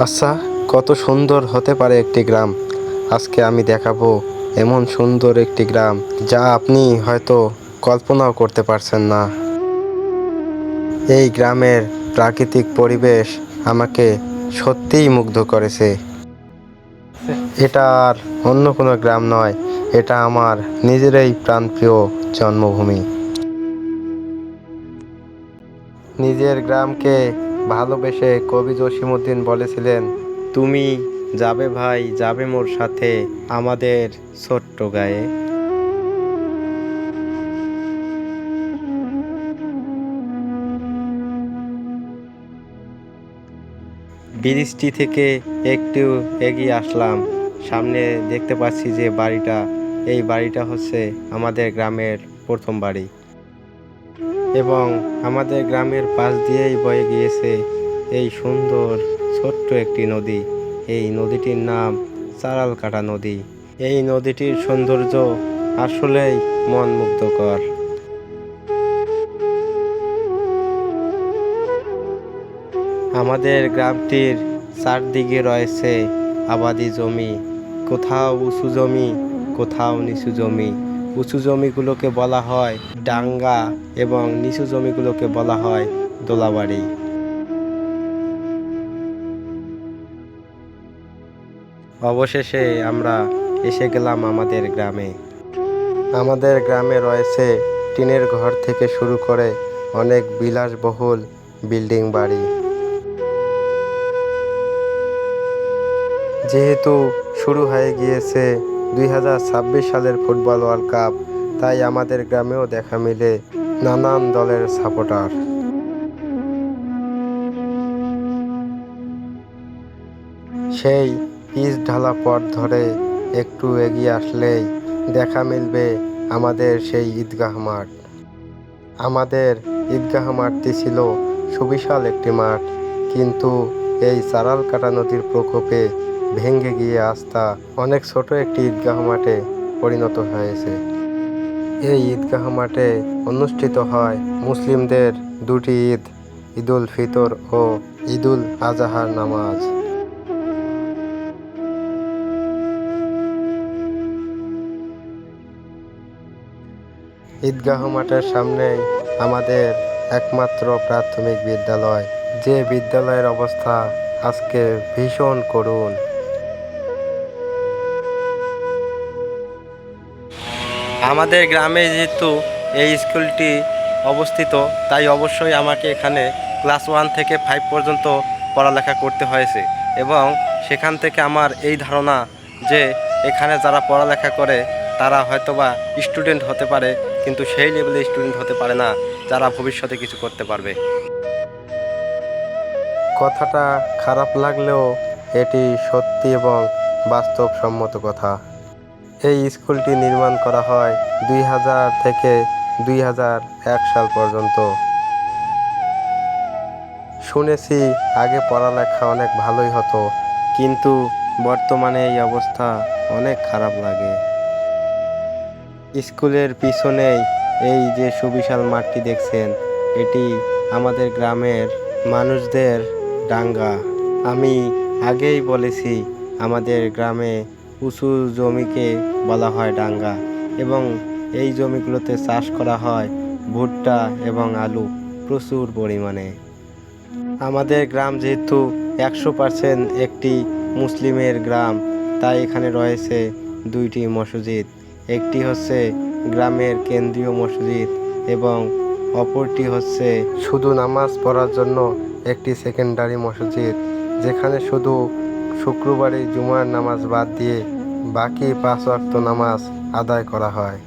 আচ্ছা, কত সুন্দর হতে পারে একটি গ্রাম। আজকে আমি দেখাবো এমন সুন্দর একটি গ্রাম যা আপনি হয়তো কল্পনাও করতে পারছেন না। এই গ্রামের প্রাকৃতিক পরিবেশ আমাকে সত্যিই মুগ্ধ করেছে। এটা আর অন্য কোনো গ্রাম নয়, এটা আমার নিজেরই প্রাণপ্রিয় জন্মভূমি। নিজের গ্রামকে ভালোবেসে কবি জসিমউদ্দিন বলেছিলেন, তুমি যাবে ভাই যাবে মোর সাথে আমাদের ছোট্ট গায়ে। ব্রিজটি থেকে একটু এগিয়ে আসলাম, সামনে দেখতে পাচ্ছি যে বাড়িটা, এই বাড়িটা হচ্ছে আমাদের গ্রামের প্রথম বাড়ি এবং আমাদের গ্রামের পাশ দিয়েই বয়ে গিয়েছে এই সুন্দর ছোট্ট একটি নদী। এই নদীটির নাম চারালকাটা নদী। এই নদীটির সৌন্দর্য আসলেই মন মুগ্ধকর। আমাদের গ্রামটির চারদিকে রয়েছে আবাদি জমি, কোথাও উঁচু জমি, কোথাও নিচু জমি। উঁচু জমিগুলোকে বলা হয় ডাঙ্গা এবং নিচু জমিগুলোকে বলা হয় দোলাবাড়ি। অবশেষে আমরা এসে গেলাম আমাদের গ্রামে। আমাদের গ্রামে রয়েছে টিনের ঘর থেকে শুরু করে অনেক বিলাসবহুল বিল্ডিং বাড়ি। যেহেতু শুরু হয়ে গিয়েছে 2026 সালের ফুটবল ওয়ার্ল্ড কাপ, তাই আমাদের গ্রামেও দেখা মিলে নানান দলের সাপোর্টার। সেই পিচ ঢালা পথ ধরে একটু এগিয়ে আসলেই দেখা মিলবে আমাদের সেই ঈদগাহ মাঠ। আমাদের ঈদগাহ মাঠটি ছিল সুবিশাল একটি মাঠ, কিন্তু এই চারালকাটা নদীর প্রকোপে ভেঙে গিয়ে আজ তা অনেক ছোট একটি ঈদগাহ মাঠে পরিণত হয়েছে। এই ঈদগাহ মাঠে অনুষ্ঠিত হয় মুসলিমদের দুটি ঈদ, ঈদুল ফিতর ও ঈদুল আজহার নামাজ। ঈদগাহ মাঠের সামনেই আমাদের একমাত্র প্রাথমিক বিদ্যালয়, যে বিদ্যালয়ের অবস্থা আজকে ভীষণ করুণ। আমাদের গ্রামে যেহেতু এই স্কুলটি অবস্থিত, তাই অবশ্যই আমাকে এখানে ক্লাস 1 থেকে 5 পর্যন্ত পড়ালেখা করতে হয়েছে এবং সেখান থেকে আমার এই ধারণা যে এখানে যারা পড়ালেখা করে তারা হয়তোবা স্টুডেন্ট হতে পারে, কিন্তু সেই লেভেলে স্টুডেন্ট হতে পারে না যারা ভবিষ্যতে কিছু করতে পারবে। কথাটা খারাপ লাগলেও এটি সত্যি এবং বাস্তবসম্মত কথা। এই স্কুলটি নির্মাণ করা হয় 2000 থেকে 2001 সাল পর্যন্ত। শুনেছি আগে পড়ালেখা অনেক ভালোই হতো, কিন্তু বর্তমানে এই অবস্থা অনেক খারাপ লাগে। স্কুলের পিছনেই এই যে সুবিশাল মাঠটি দেখছেন, এটি আমাদের গ্রামের মানুষদের ডাঙ্গা। আমি আগেই বলেছি আমাদের গ্রামে উঁচু জমিকে বলা হয় ডাঙ্গা এবং এই জমিগুলোতে চাষ করা হয় ভুট্টা এবং আলু প্রচুর পরিমাণে। আমাদের গ্রাম যেহেতু 100% একটি মুসলিমের গ্রাম, তাই এখানে রয়েছে দুইটি মসজিদ। একটি হচ্ছে গ্রামের কেন্দ্রীয় মসজিদ এবং অপরটি হচ্ছে শুধু নামাজ পড়ার জন্য একটি সেকেন্ডারি মসজিদ, যেখানে শুধু শুক্রবারে জুমার নামাজ বাদ দিয়ে বাকি 5 ওয়াক্ত নামাজ আদায় করা হয়।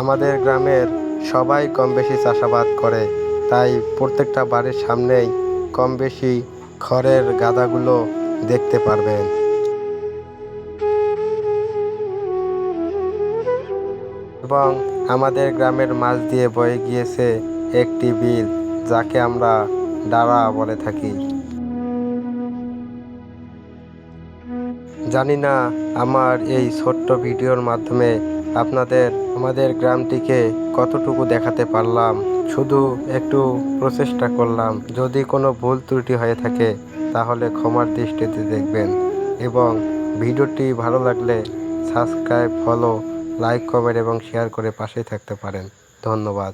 আমাদের গ্রামের সবাই কম বেশি চাষাবাদ করে, তাই প্রত্যেকটা বাড়ির সামনেই কম বেশি খড়ের গাদাগুলো দেখতে পারবেন। এবং আমাদের গ্রামের মাঝ দিয়ে বয়ে গিয়েছে একটি বিল, যাকে আমরা ডারা বলে থাকি। জানি না আমার এই ছোট্ট ভিডিওর মাধ্যমে আপনাদের আমাদের গ্রামটিকে কতটুকু দেখাতে পারলাম, শুধু একটু প্রচেষ্টা করলাম। যদি কোনো ভুল ত্রুটি হয়ে থাকে তাহলে ক্ষমার দৃষ্টিতে দেখবেন, এবং ভিডিওটি ভালো লাগলে সাবস্ক্রাইব, ফলো, লাইক, কমেন্ট এবং শেয়ার করে পাশেই থাকতে পারেন। ধন্যবাদ।